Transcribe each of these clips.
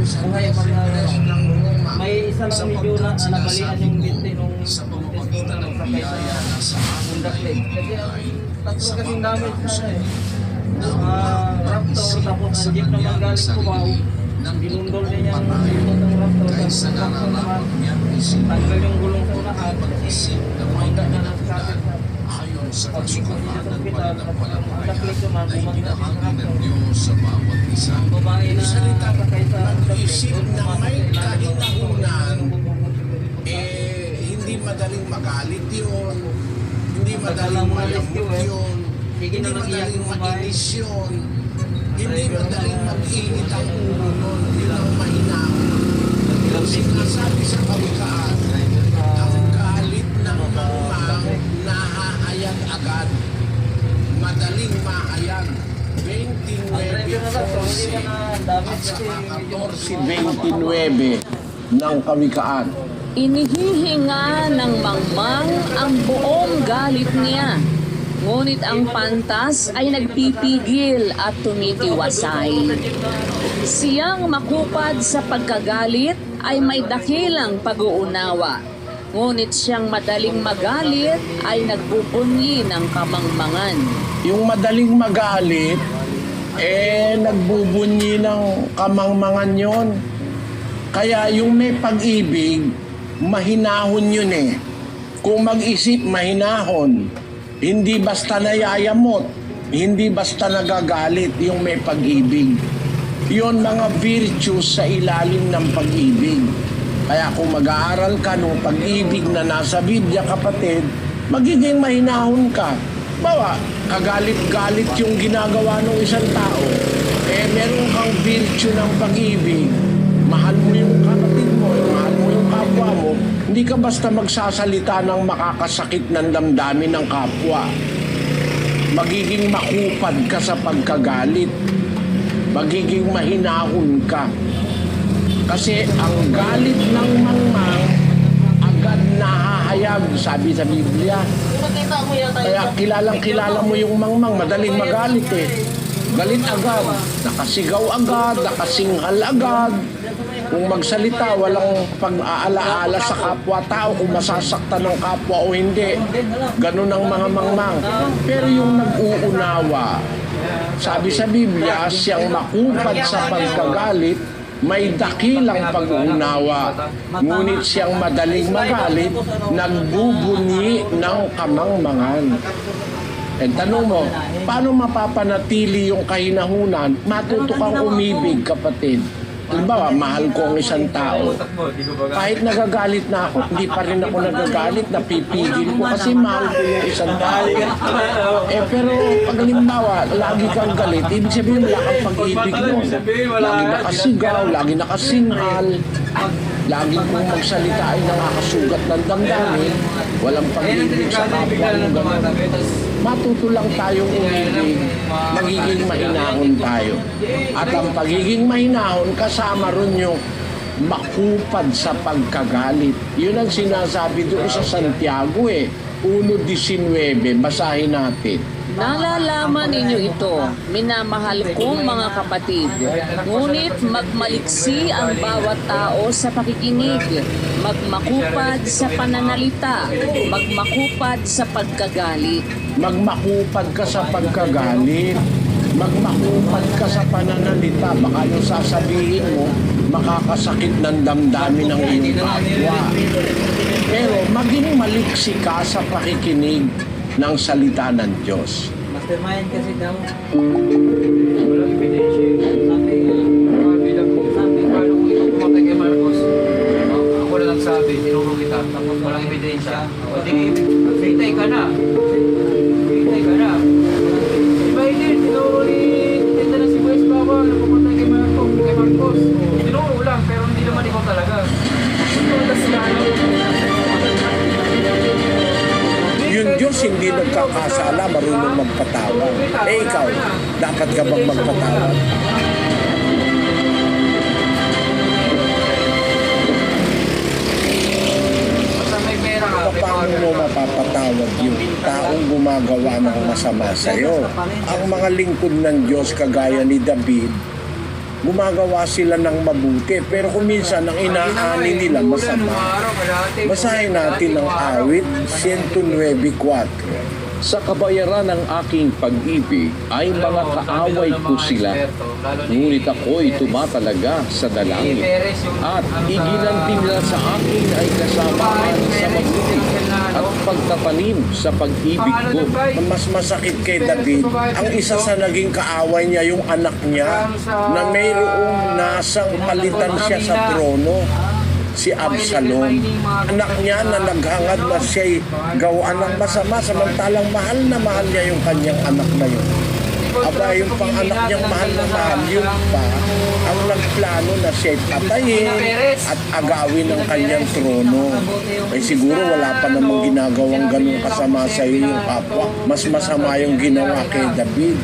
buhay pa rin may isa lang medyo na nabalian yung binti nung sakay sa Honda Click. Kasi tatlo kasing damage na Raptor, tapos ang jeep naman galing Cubao. Binundol niya yung ikot ng Raptor. Tapos naman tanggal yung gulong sa unahan. Kumanda na ng sakit sa pag-ikot niya sa hospital. Tapos ang Honda Click naman, kumanda sa Raptor. Ang babae na sakay sa Honda Click, na may kahinahunan, hindi madaling magalit yun, hindi madaling malamot yun, hindi madaling mainis yun, hindi madaling mag-init ang ulo nun, hindi lang mahinahon. Ang sinasabi sa kawikaan, ang galit ng mangmang nahahayag agad, madaling mahayag. 29 at saka 14-29 ng kawikaan. Inihihinga ng mangmang ang buong galit niya. Ngunit ang pantas ay nagpipigil at tumitiwasay. Siyang makupad sa pagkagalit ay may dakilang pag-uunawa. Ngunit siyang madaling magalit ay nagbubunyi ng kamangmangan. Yung madaling magalit, nagbubunyi ng kamangmangan yon. Kaya yung may pag-ibig, mahinahon yun eh. Kung mag-isip, mahinahon. Hindi basta nayayamot, hindi basta nagagalit yung may pag-ibig. Yun mga virtues sa ilalim ng pag-ibig. Kaya kung mag-aaral ka ng pag-ibig na nasa Biblia, kapatid, magiging mahinahon ka. Bawa, kagalit-galit yung ginagawa ng isang tao, meron kang virtue ng pag-ibig. Mahal mo yung kapatid mo, mahal mo yung kapwa mo, hindi ka basta magsasalita ng makakasakit ng damdamin ng kapwa. Magiging makupad ka sa pagkagalit. Magiging mahinahon ka. Kasi ang galit ng mangmang agad nahahayag, sabi sa Biblia. Kaya kilala mo yung mangmang, madaling magalit eh. Galit agad, nakasigaw agad, nakasinghal agad. Kung magsalita, walang pag-aalaala sa kapwa-tao kung masasaktan ng kapwa o hindi. Ganun ang mga mangmang. Pero yung nag-uunawa, sabi sa Biblia, siyang makupad sa pagkagalit, may dakilang pag-uunawa. Ngunit siyang madaling magalit, nagbubunyi ng kamangmangan. Tanong mo, paano mapapanatili yung kahinahunan? Matuto kang umibig, kapatid. Halimbawa, mahal ko ang isang tao. Kahit nagagalit na ako, hindi pa rin ako nagagalit, napipigil ko kasi mahal ko yung isang tao. Pero pag halimbawa, lagi kang galit, ibig sabihin wala kang pag-ibig mo. Lagi nakasigaw, lagi nakasinghal, lagi kong magsalita ay nakakasugat ng damdamin, walang pag-ibig sa kapwa mo gano'n. Matuto lang tayong umibig, magiging mahinahon tayo. At ang pagiging mahinahon, kasama ron yung makupad sa pagkagalit. Yun ang sinasabi doon sa Santiago 1:19, basahin natin. Nalalaman ninyo ito, minamahal kong mga kapatid. Ngunit magmaliksi ang bawat tao sa pakikinig, magmakupad sa pananalita, magmakupad sa pagkagalit. Magmakupad ka sa pagkagalit, magmakupad ka sa pananalita. Baka yung sasabihin mo, makakasakit ng damdamin ng iyong kapwa. Pero maging maliksi ka sa pakikinig ng salita ng Diyos. Mastermind kasi daw. Walang ebidensya. Sabi, paano kung ikaw pumatay kay Marcos? Ako na nagsabi, tinuro kita. Tapos walang ebidensya. O di, hintay ka na. Hintay ka na. Diba hindi, tinuro ni Tita na si Wes Baba na pumatay kay Marcos. Tinuro lang, pero hindi naman ikaw talaga. Ito na sila. Yung Diyos hindi nagkakasala, marunong magpatawad. Ikaw, dapat ka bang magpatawad? Paano mo mapapatawad yung taong gumagawa ng masama sa'yo? Ang mga lingkod ng Diyos kagaya ni David, gumagawa sila ng mabuti. Pero kung minsan ang inaani nila masama. Basahin natin ang awit 109:4. Sa kabayaran ng aking pag-ibig ay mga kaaway ko sila. Ngunit ako'y tumatalaga sa dalangin. At iginanti nila sa akin ay kasamaan sa mabuti at pagtatanim sa pag-ibig ko. Ang mas masakit kay David, ang isa sa naging kaaway niya, yung anak niya, na mayroong nasang palitan siya sa trono, si Absalom. Anak niya na naghangad na siya'y gawaan ng masama, samantalang mahal na mahal niya yung kanyang anak na yun. Aba, yung pang anak niyang mahal na mahal, yun pa ang nagplano na siya'y patayin at agawin ng kanyang trono. Eh siguro wala pa namang ginagawang ganun kasama sa iyo yung kapwa. Mas masama yung ginawa kay David.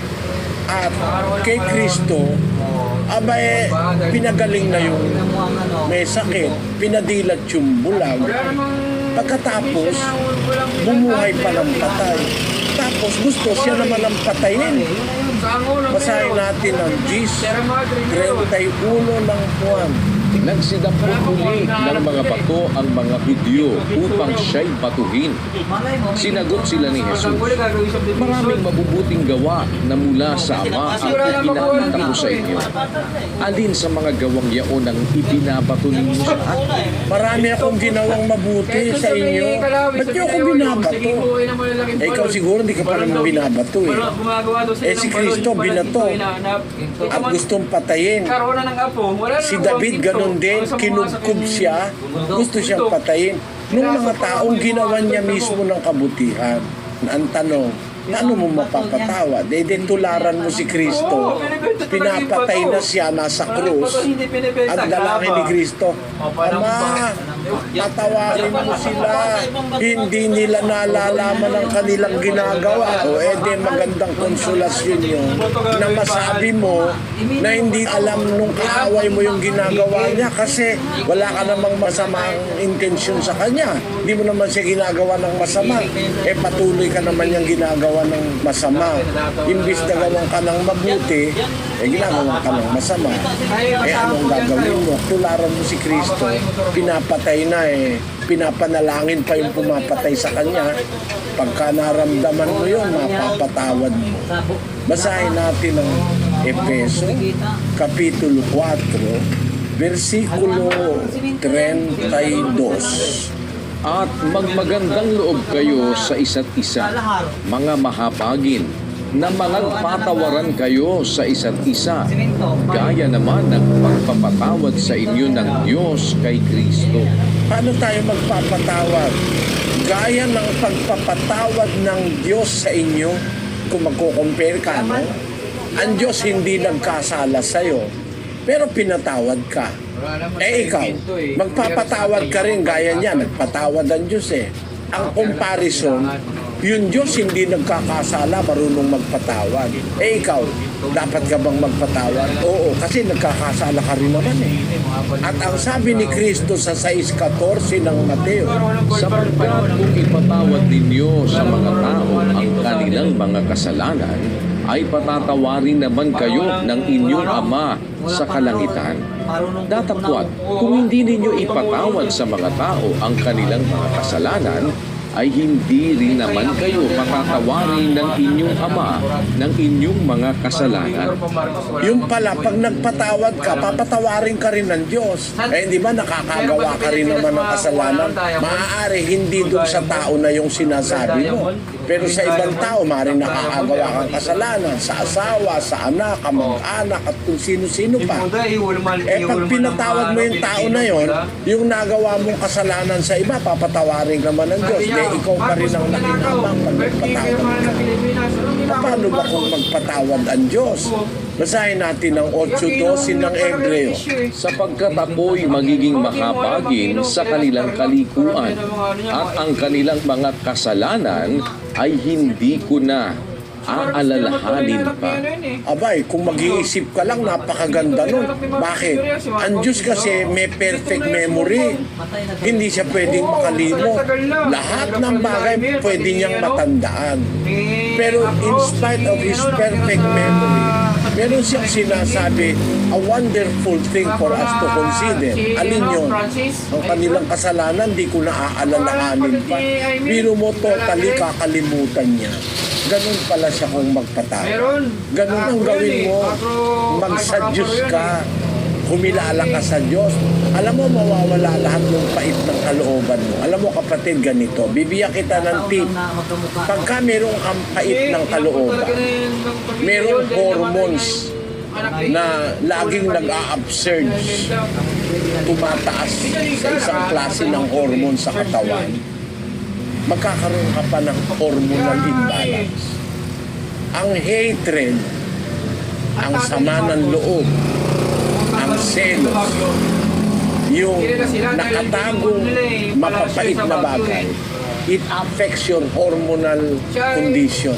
At kay Kristo, abay, pinagaling na yung may sakit, pinadilat yung bulag. Pagkatapos, bumuhay pa ng patay. Tapos gusto siya naman ang patayin. Basahin natin ang Gis 31 ng Juan. Nagsidampot muli ng mga bato ang mga Hudyo upang siya'y batuhin. Sinagot sila ni Jesus, maraming mabubuting gawa na mula sa Ama ang ipinakita ko sa inyo. Alin sa mga gawang yaon ang ibinabato ninyo sa akin? Marami akong ginawang mabuti sa inyo. Ba't niyo ako binabato? Eh, ikaw siguro hindi ka pa naman binabato eh. Eh, si Kristo binato at gustong patayin. Si David ganun din, kinubkob siya, gusto siyang patayin. Nung mga taong ginawa niya mismo ng kabutihan, ang tanong, ano mo mapapatawad? Eh, din tularan mo si Kristo, pinapatay na siya, nasa krus, at dalangin ni Kristo, Ama, patawarin mo sila, hindi nila nalalaman ang kanilang ginagawa. O din magandang konsolasyon yun, na masabi mo na hindi alam nung kaaway mo yung ginagawa niya kasi wala ka namang masamang intensyon sa kanya. Hindi mo naman siya ginagawa ng masama. Eh, patuloy ka naman yung ginagawa ng masama. Imbis na gawan ka ng mabuti, eh ginagawa ka ng masama. Eh anong gagawin mo? Tularan mo si Kristo, pinapatay na eh, pinapanalangin pa yung pumapatay sa kanya. Pagka naramdaman mo yun, mapapatawad mo. Basahin natin ang Efeso, Kapitulo 4, versikulo 32. At magmagandang loob kayo sa isa't isa, mga mahabagin, na managpatawaran kayo sa isa't isa, gaya naman ng pagpapatawad sa inyo ng Diyos kay Kristo. Paano tayo magpapatawad? Gaya ng pagpapatawad ng Diyos sa inyo, kung magkukompare ka, no? Ang Diyos hindi nagkasala sa'yo, pero pinatawad ka. Eh ikaw, magpapatawad ka rin gaya niya, nagpatawad ang Diyos eh. Ang comparison, yung Diyos hindi nagkakasala, marunong magpatawad. Eh ikaw, dapat ka bang magpatawad? Oo, kasi nagkakasala ka rin naman eh. At ang sabi ni Kristo sa 6:14 ng Mateo, Sapagkat kung ipatawad ninyo sa mga tao ang kanilang mga kasalanan, ay patatawarin naman kayo ng inyong Ama sa kalangitan. Datapwat, kung hindi ninyo ipatawad sa mga tao ang kanilang mga kasalanan, ay hindi rin naman kayo patatawarin ng inyong Ama ng inyong mga kasalanan. yung pala, pag nagpatawad ka, papatawarin ka rin ng Diyos. Eh di ba nakakagawa ka rin naman ng kasalanan? Maaari hindi doon sa tao na yung sinasabi mo. Pero sa ibang tao, maaaring nakakagawa kang kasalanan sa asawa, sa anak, kamag-anak, at kung sino-sino pa. Eh pag pinatawad mo yung tao na yon, yung nagawa mong kasalanan sa iba, papatawarin naman ng Diyos. Eh ikaw pa rin ang nakinabang pag nagpatawad ka. Paano ba kung magpatawad ang Diyos? Basahin natin ang 8:12 ng Hebreo. Sapagkat ako'y magiging makapagin sa kanilang kalikuan, at ang kanilang mga kasalanan ay hindi ko na aalalahanin pa. Abay, kung mag-iisip ka lang, napakaganda nun. Bakit? Ang Diyos kasi may perfect memory. Hindi siya pwedeng makalimot. Lahat ng bagay pwede niyang matandaan. Pero in spite of His perfect memory, Meron siyang sinasabi, a wonderful thing for us to consider. Alin yun? Ang kanilang kasalanan, di ko naaalalahanin pa. Biro mo, totally kakalimutan niya. Ganun pala siya kung magpatawad. Ganun ang gawin mo. Magsadyos ka. Humilala ka sa Diyos. Alam mo, mawawala lahat ng pait ng kalooban mo. Alam mo, kapatid, ganito. Bibigyan kita ng tip. Pagka merong kang pait ng kalooban, merong hormones na laging nag-a-upsurge, tumataas sa isang klase ng hormone sa katawan, magkakaroon ka pa ng hormonal imbalance. Ang hatred, ang sama ng loob, ang selos, yung nakatagong mapapait na bagay, it affects your hormonal condition.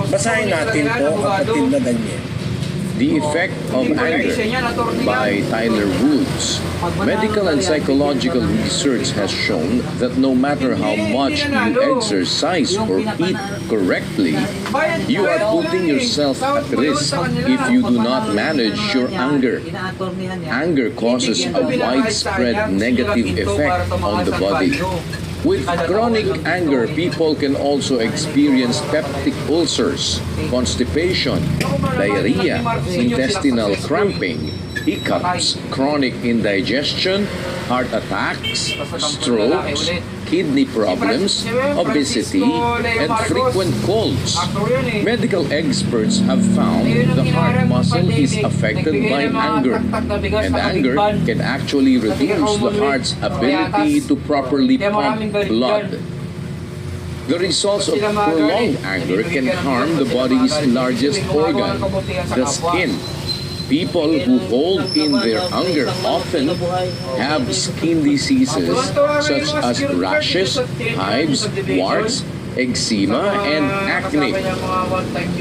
Basahin natin to, kapatid na Daniel. The Effect of Anger by Tyler Woods. Medical and psychological research has shown that no matter how much you exercise or eat correctly, you are putting yourself at risk if you do not manage your anger. Anger causes a widespread negative effect on the body. With chronic anger, people can also experience peptic ulcers, constipation, diarrhea, intestinal cramping, hiccups, chronic indigestion, heart attacks, strokes, kidney problems, obesity, and frequent colds. Medical experts have found the heart muscle is affected by anger, and anger can actually reduce the heart's ability to properly pump blood. The results of prolonged anger can harm the body's largest organ, the skin. People who hold in their anger often have skin diseases such as rashes, hives, warts, eczema, and acne.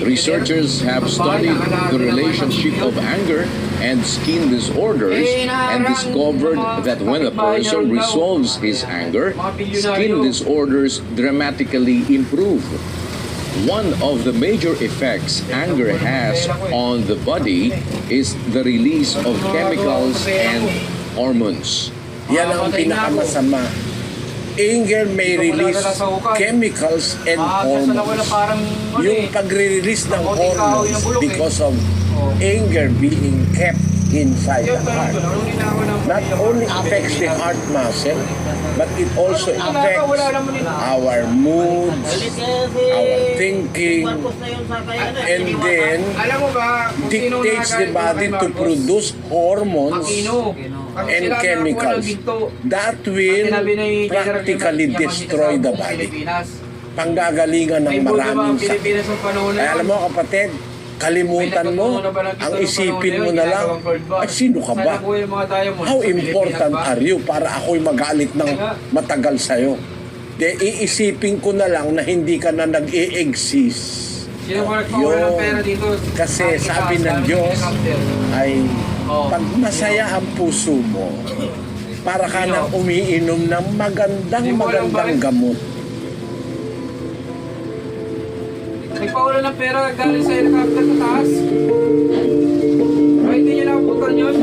Researchers have studied the relationship of anger and skin disorders and discovered that when a person resolves his anger, skin disorders dramatically improve. One of the major effects anger has on the body is the release of chemicals and hormones. Yan ang pinakamasama. Anger may release chemicals and hormones. Yung pagre-release ng hormones because of anger being kept inside the heart not only affects the heart muscle, but it also affects our moods, our thinking, and then dictates the body to produce hormones and chemicals that will practically destroy the body. Panggagalingan ng maraming sakit. Kaya alam mo, kapatid, kalimutan mo, ang isipin mo na lang, ay sino ka ba? How important are you para ako'y magalit ng matagal sa'yo? De, iisipin ko na lang na hindi ka na nag-e-exist. Yun. Kasi sabi ng Diyos ay pag masaya ang puso mo, para ka nang umiinom ng magandang gamot. Nagpaulan ng pera galing sa helicopter sa taas. Ay, hindi niya napupuntan yun.